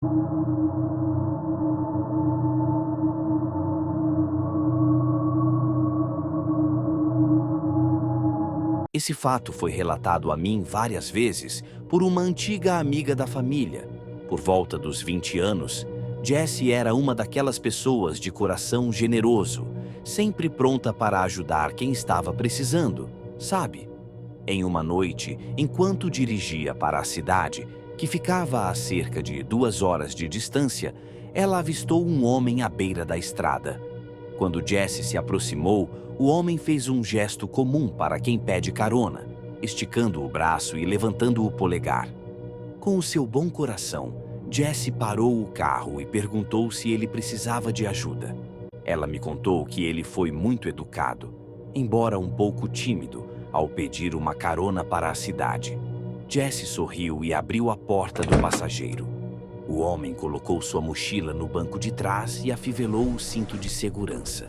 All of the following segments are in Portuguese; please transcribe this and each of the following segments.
Esse fato foi relatado a mim várias vezes por uma antiga amiga da família. Por volta dos 20 anos, Jessie era uma daquelas pessoas de coração generoso, sempre pronta para ajudar quem estava precisando, sabe? Em uma noite, enquanto dirigia para a cidade, que ficava a cerca de 2 horas de distância, ela avistou um homem à beira da estrada. Quando Jessie se aproximou, o homem fez um gesto comum para quem pede carona, esticando o braço e levantando o polegar. Com o seu bom coração, Jessie parou o carro e perguntou se ele precisava de ajuda. Ela me contou que ele foi muito educado, embora um pouco tímido, ao pedir uma carona para a cidade. Jessie sorriu e abriu a porta do passageiro. O homem colocou sua mochila no banco de trás e afivelou o cinto de segurança.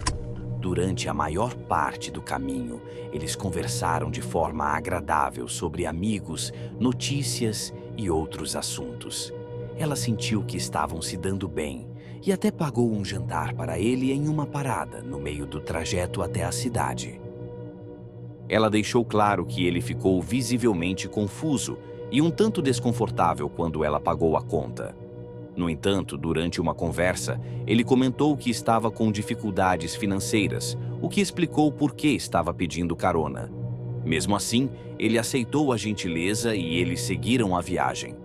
Durante a maior parte do caminho, eles conversaram de forma agradável sobre amigos, notícias e outros assuntos. Ela sentiu que estavam se dando bem e até pagou um jantar para ele em uma parada no meio do trajeto até a cidade. Ela deixou claro que ele ficou visivelmente confuso e um tanto desconfortável quando ela pagou a conta. No entanto, durante uma conversa, ele comentou que estava com dificuldades financeiras, o que explicou por que estava pedindo carona. Mesmo assim, ele aceitou a gentileza e eles seguiram a viagem.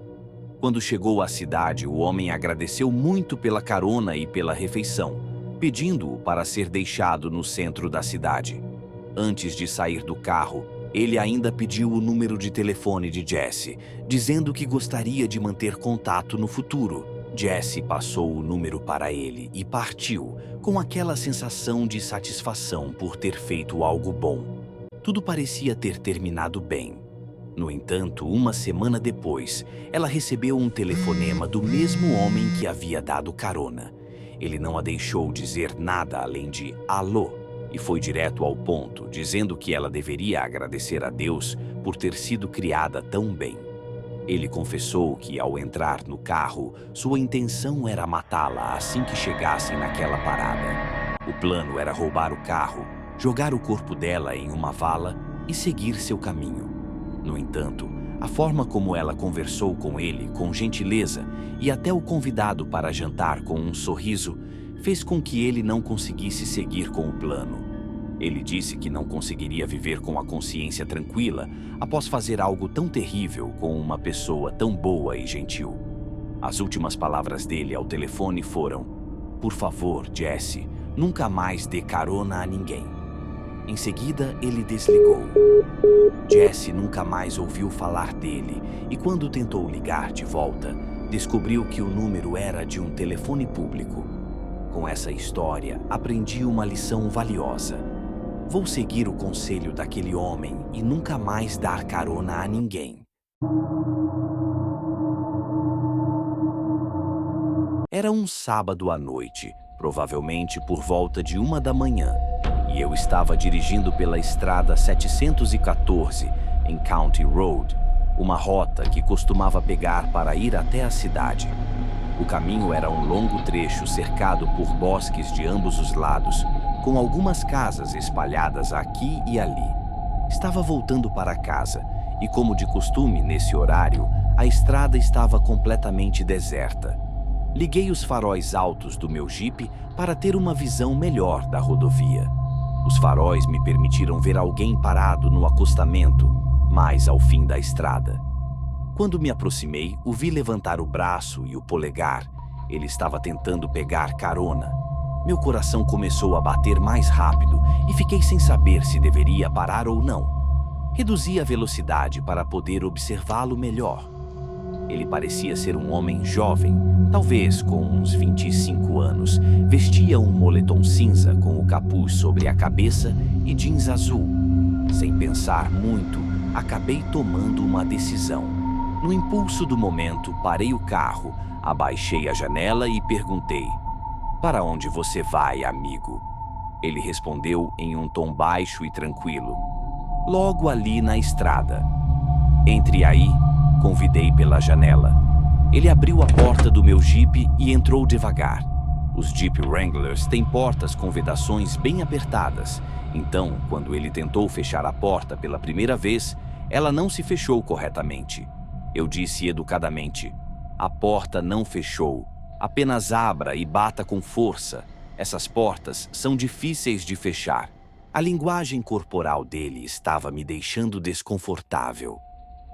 Quando chegou à cidade, o homem agradeceu muito pela carona e pela refeição, pedindo-o para ser deixado no centro da cidade. Antes de sair do carro, ele ainda pediu o número de telefone de Jessie, dizendo que gostaria de manter contato no futuro. Jessie passou o número para ele e partiu, com aquela sensação de satisfação por ter feito algo bom. Tudo parecia ter terminado bem. No entanto, uma semana depois, ela recebeu um telefonema do mesmo homem que havia dado carona. Ele não a deixou dizer nada além de alô e foi direto ao ponto, dizendo que ela deveria agradecer a Deus por ter sido criada tão bem. Ele confessou que, ao entrar no carro, sua intenção era matá-la assim que chegassem naquela parada. O plano era roubar o carro, jogar o corpo dela em uma vala e seguir seu caminho. No entanto, a forma como ela conversou com ele, com gentileza, e até o convidado para jantar com um sorriso, fez com que ele não conseguisse seguir com o plano. Ele disse que não conseguiria viver com a consciência tranquila após fazer algo tão terrível com uma pessoa tão boa e gentil. As últimas palavras dele ao telefone foram: "Por favor, Jessie, nunca mais dê carona a ninguém." Em seguida, ele desligou. Jessie nunca mais ouviu falar dele e, quando tentou ligar de volta, descobriu que o número era de um telefone público. Com essa história, aprendi uma lição valiosa. Vou seguir o conselho daquele homem e nunca mais dar carona a ninguém. Era um sábado à noite, provavelmente por volta de 1 da manhã, e eu estava dirigindo pela estrada 714 em County Road, uma rota que costumava pegar para ir até a cidade. O caminho era um longo trecho cercado por bosques de ambos os lados, com algumas casas espalhadas aqui e ali. Estava voltando para casa e, como de costume nesse horário, a estrada estava completamente deserta. Liguei os faróis altos do meu Jeep para ter uma visão melhor da rodovia. Os faróis me permitiram ver alguém parado no acostamento, mais ao fim da estrada. Quando me aproximei, o vi levantar o braço e o polegar. Ele estava tentando pegar carona. Meu coração começou a bater mais rápido e fiquei sem saber se deveria parar ou não. Reduzi a velocidade para poder observá-lo melhor. Ele parecia ser um homem jovem, talvez com uns 25 anos. Vestia um moletom cinza com o capuz sobre a cabeça e jeans azul. Sem pensar muito, acabei tomando uma decisão. No impulso do momento, parei o carro, abaixei a janela e perguntei: "Para onde você vai, amigo?" Ele respondeu em um tom baixo e tranquilo: "Logo ali na estrada." "Entre aí", convidei pela janela. Ele abriu a porta do meu Jeep e entrou devagar. Os Jeep Wranglers têm portas com vedações bem apertadas, então, quando ele tentou fechar a porta pela primeira vez, ela não se fechou corretamente. Eu disse educadamente: "A porta não fechou. Apenas abra e bata com força. Essas portas são difíceis de fechar." A linguagem corporal dele estava me deixando desconfortável.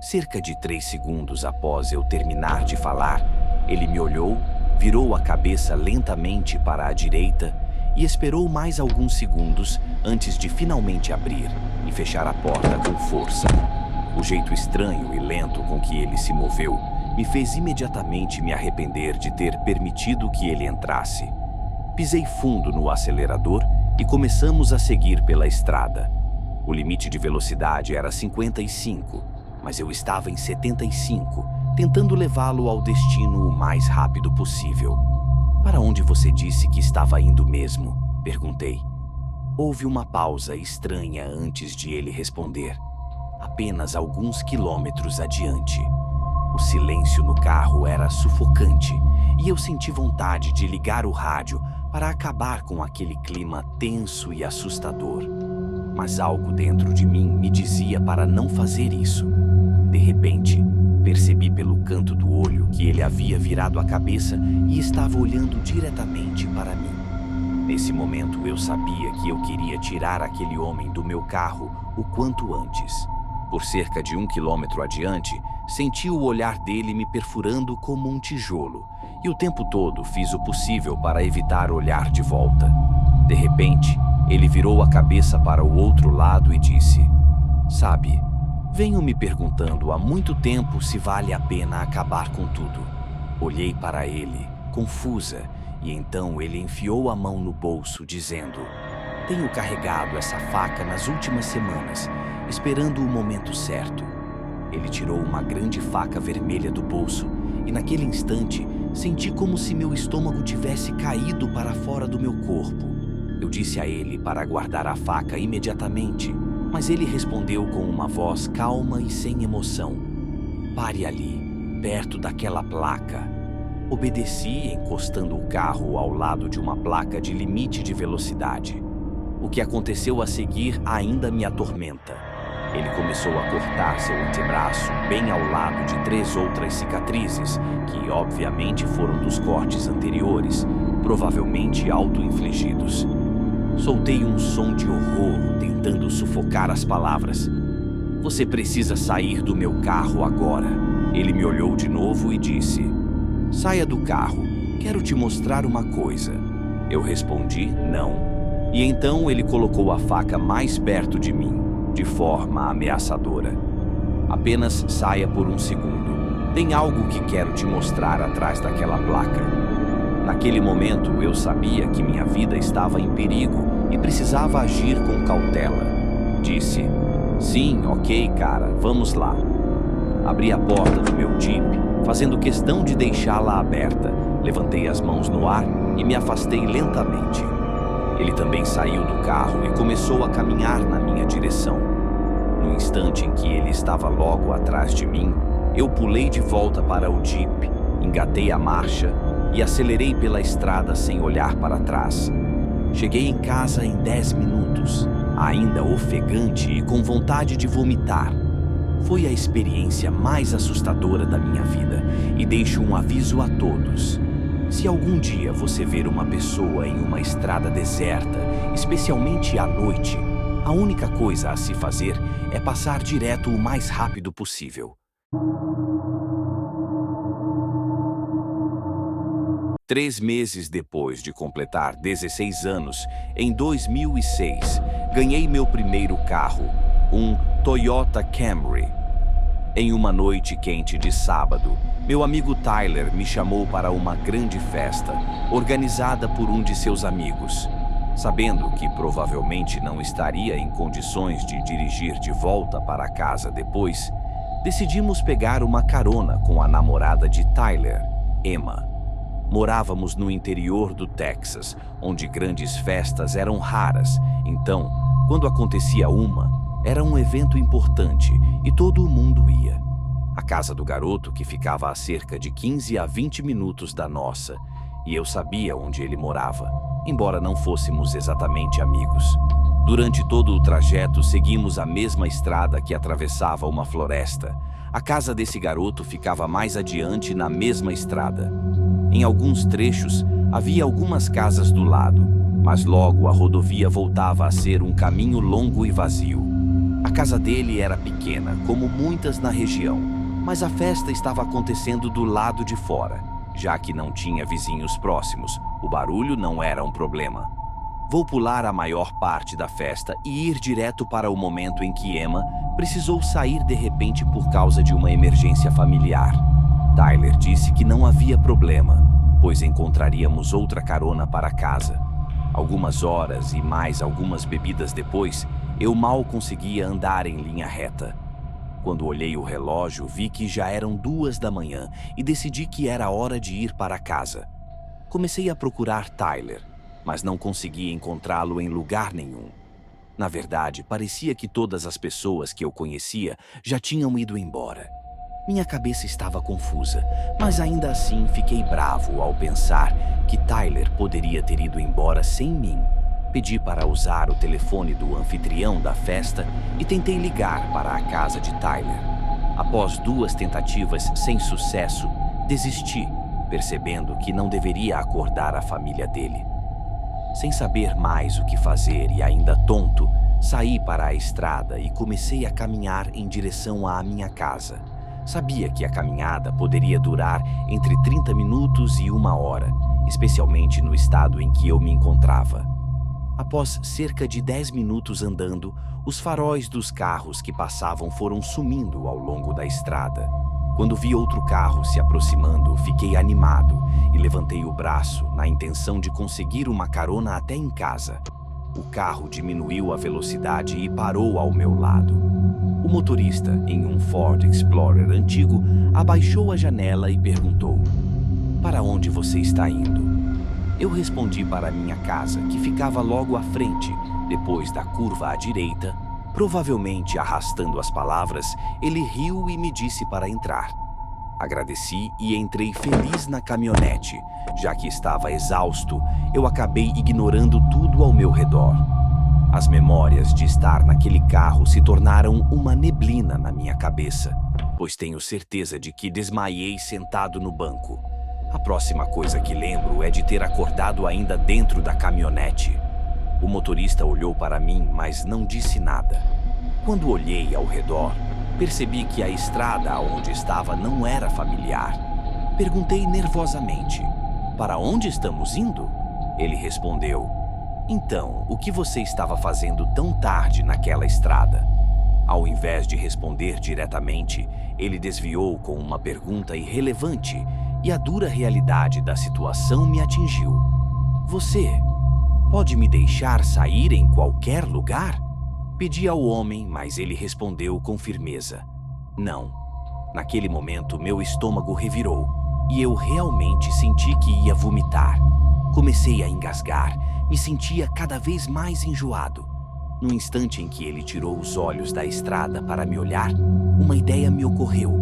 Cerca de 3 segundos após eu terminar de falar, ele me olhou, virou a cabeça lentamente para a direita e esperou mais alguns segundos antes de finalmente abrir e fechar a porta com força. O jeito estranho e lento com que ele se moveu me fez imediatamente me arrepender de ter permitido que ele entrasse. Pisei fundo no acelerador e começamos a seguir pela estrada. O limite de velocidade era 55, mas eu estava em 75, tentando levá-lo ao destino o mais rápido possível. "Para onde você disse que estava indo mesmo?" perguntei. Houve uma pausa estranha antes de ele responder. Apenas alguns quilômetros adiante. O silêncio no carro era sufocante e eu senti vontade de ligar o rádio para acabar com aquele clima tenso e assustador. Mas algo dentro de mim me dizia para não fazer isso. De repente, percebi pelo canto do olho que ele havia virado a cabeça e estava olhando diretamente para mim. Nesse momento, eu sabia que eu queria tirar aquele homem do meu carro o quanto antes. Por cerca de 1 quilômetro adiante, senti o olhar dele me perfurando como um tijolo, e o tempo todo fiz o possível para evitar olhar de volta. De repente, ele virou a cabeça para o outro lado e disse: "Sabe, venho me perguntando há muito tempo se vale a pena acabar com tudo." Olhei para ele, confusa, e então ele enfiou a mão no bolso, dizendo: "Tenho carregado essa faca nas últimas semanas, esperando o momento certo." Ele tirou uma grande faca vermelha do bolso e naquele instante senti como se meu estômago tivesse caído para fora do meu corpo. Eu disse a ele para guardar a faca imediatamente, mas ele respondeu com uma voz calma e sem emoção: "Pare ali, perto daquela placa." Obedeci, encostando o carro ao lado de uma placa de limite de velocidade. O que aconteceu a seguir ainda me atormenta. Ele começou a cortar seu antebraço bem ao lado de 3 outras cicatrizes, que obviamente foram dos cortes anteriores, provavelmente auto-infligidos. Soltei um som de horror, tentando sufocar as palavras. "Você precisa sair do meu carro agora." Ele me olhou de novo e disse: "Saia do carro, quero te mostrar uma coisa." Eu respondi: "Não." E então ele colocou a faca mais perto de mim, de forma ameaçadora. "Apenas saia por um segundo. Tem algo que quero te mostrar atrás daquela placa." Naquele momento, eu sabia que minha vida estava em perigo e precisava agir com cautela. Disse: "Sim, ok, cara, vamos lá." Abri a porta do meu Jeep, fazendo questão de deixá-la aberta. Levantei as mãos no ar e me afastei lentamente. Ele também saiu do carro e começou a caminhar na minha direção. No instante em que ele estava logo atrás de mim, eu pulei de volta para o Jeep, engatei a marcha e acelerei pela estrada sem olhar para trás. Cheguei em casa em 10 minutos, ainda ofegante e com vontade de vomitar. Foi a experiência mais assustadora da minha vida e deixo um aviso a todos. Se algum dia você ver uma pessoa em uma estrada deserta, especialmente à noite, a única coisa a se fazer é passar direto o mais rápido possível. 3 meses depois de completar 16 anos, em 2006, ganhei meu primeiro carro, um Toyota Camry. Em uma noite quente de sábado, meu amigo Tyler me chamou para uma grande festa, organizada por um de seus amigos. Sabendo que provavelmente não estaria em condições de dirigir de volta para casa depois, decidimos pegar uma carona com a namorada de Tyler, Emma. Morávamos no interior do Texas, onde grandes festas eram raras, então, quando acontecia uma, era um evento importante e todo mundo ia. A casa do garoto, que ficava a cerca de 15 a 20 minutos da nossa, e eu sabia onde ele morava, embora não fôssemos exatamente amigos. Durante todo o trajeto, seguimos a mesma estrada que atravessava uma floresta. A casa desse garoto ficava mais adiante na mesma estrada. Em alguns trechos, havia algumas casas do lado, mas logo a rodovia voltava a ser um caminho longo e vazio. A casa dele era pequena, como muitas na região, mas a festa estava acontecendo do lado de fora. Já que não tinha vizinhos próximos, o barulho não era um problema. Vou pular a maior parte da festa e ir direto para o momento em que Emma precisou sair de repente por causa de uma emergência familiar. Tyler disse que não havia problema, pois encontraríamos outra carona para casa. Algumas horas e mais algumas bebidas depois, eu mal conseguia andar em linha reta. Quando olhei o relógio, vi que já eram 2 da manhã e decidi que era hora de ir para casa. Comecei a procurar Tyler, mas não conseguia encontrá-lo em lugar nenhum. Na verdade, parecia que todas as pessoas que eu conhecia já tinham ido embora. Minha cabeça estava confusa, mas ainda assim fiquei bravo ao pensar que Tyler poderia ter ido embora sem mim. Pedi para usar o telefone do anfitrião da festa e tentei ligar para a casa de Tyler. Após 2 tentativas sem sucesso, desisti, percebendo que não deveria acordar a família dele. Sem saber mais o que fazer e ainda tonto, saí para a estrada e comecei a caminhar em direção à minha casa. Sabia que a caminhada poderia durar entre 30 minutos e 1 hora, especialmente no estado em que eu me encontrava. Após cerca de 10 minutos andando, os faróis dos carros que passavam foram sumindo ao longo da estrada. Quando vi outro carro se aproximando, fiquei animado e levantei o braço na intenção de conseguir uma carona até em casa. O carro diminuiu a velocidade e parou ao meu lado. O motorista, em um Ford Explorer antigo, abaixou a janela e perguntou: "Para onde você está indo?" Eu respondi para minha casa, que ficava logo à frente, depois da curva à direita. Provavelmente arrastando as palavras, ele riu e me disse para entrar. Agradeci e entrei feliz na caminhonete. Já que estava exausto, eu acabei ignorando tudo ao meu redor. As memórias de estar naquele carro se tornaram uma neblina na minha cabeça, pois tenho certeza de que desmaiei sentado no banco. A próxima coisa que lembro é de ter acordado ainda dentro da caminhonete. O motorista olhou para mim, mas não disse nada. Quando olhei ao redor, percebi que a estrada onde estava não era familiar. Perguntei nervosamente: "Para onde estamos indo?" Ele respondeu: "Então, o que você estava fazendo tão tarde naquela estrada?" Ao invés de responder diretamente, ele desviou com uma pergunta irrelevante, e a dura realidade da situação me atingiu. "Você pode me deixar sair em qualquer lugar?" Pedi ao homem, mas ele respondeu com firmeza: "Não." Naquele momento, meu estômago revirou e eu realmente senti que ia vomitar. Comecei a engasgar, me sentia cada vez mais enjoado. No instante em que ele tirou os olhos da estrada para me olhar, uma ideia me ocorreu.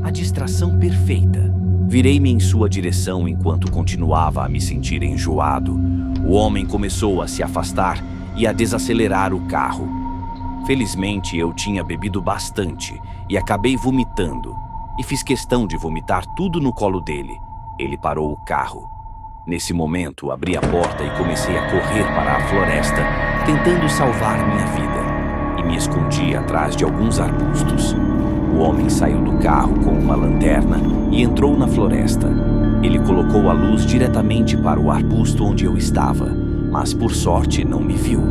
A distração perfeita. Virei-me em sua direção enquanto continuava a me sentir enjoado. O homem começou a se afastar e a desacelerar o carro. Felizmente, eu tinha bebido bastante e acabei vomitando, e fiz questão de vomitar tudo no colo dele. Ele parou o carro. Nesse momento, abri a porta e comecei a correr para a floresta, tentando salvar minha vida, e me escondi atrás de alguns arbustos. O homem saiu do carro com uma lanterna e entrou na floresta. Ele colocou a luz diretamente para o arbusto onde eu estava, mas por sorte não me viu.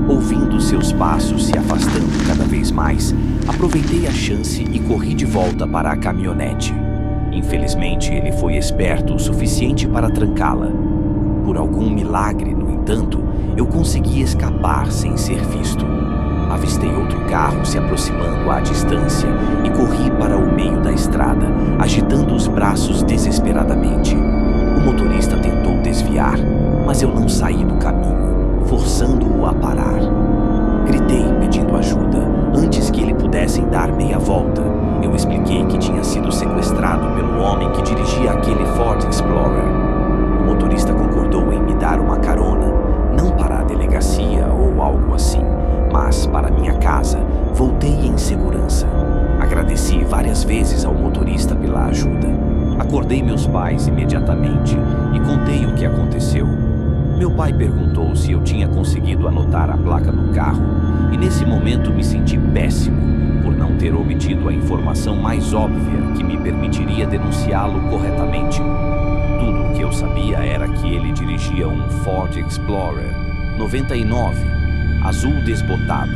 Ouvindo seus passos se afastando cada vez mais, aproveitei a chance e corri de volta para a caminhonete. Infelizmente, ele foi esperto o suficiente para trancá-la. Por algum milagre, no entanto, eu consegui escapar sem ser visto. Avistei outro carro se aproximando à distância e corri para o meio da estrada, agitando os braços desesperadamente. O motorista tentou desviar, mas eu não saí do caminho, forçando-o a parar. Gritei pedindo ajuda antes que ele pudesse dar meia volta. Eu expliquei que tinha Acordei meus pais imediatamente e contei o que aconteceu. Meu pai perguntou se eu tinha conseguido anotar a placa do carro, e nesse momento me senti péssimo por não ter obtido a informação mais óbvia que me permitiria denunciá-lo corretamente. Tudo o que eu sabia era que ele dirigia um Ford Explorer 99, azul desbotado.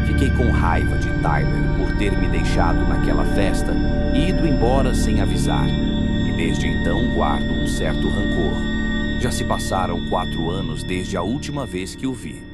Fiquei com raiva de Tyler por ter me deixado naquela festa e ido embora sem avisar, e desde então guardo um certo rancor. Já se passaram 4 anos desde a última vez que o vi.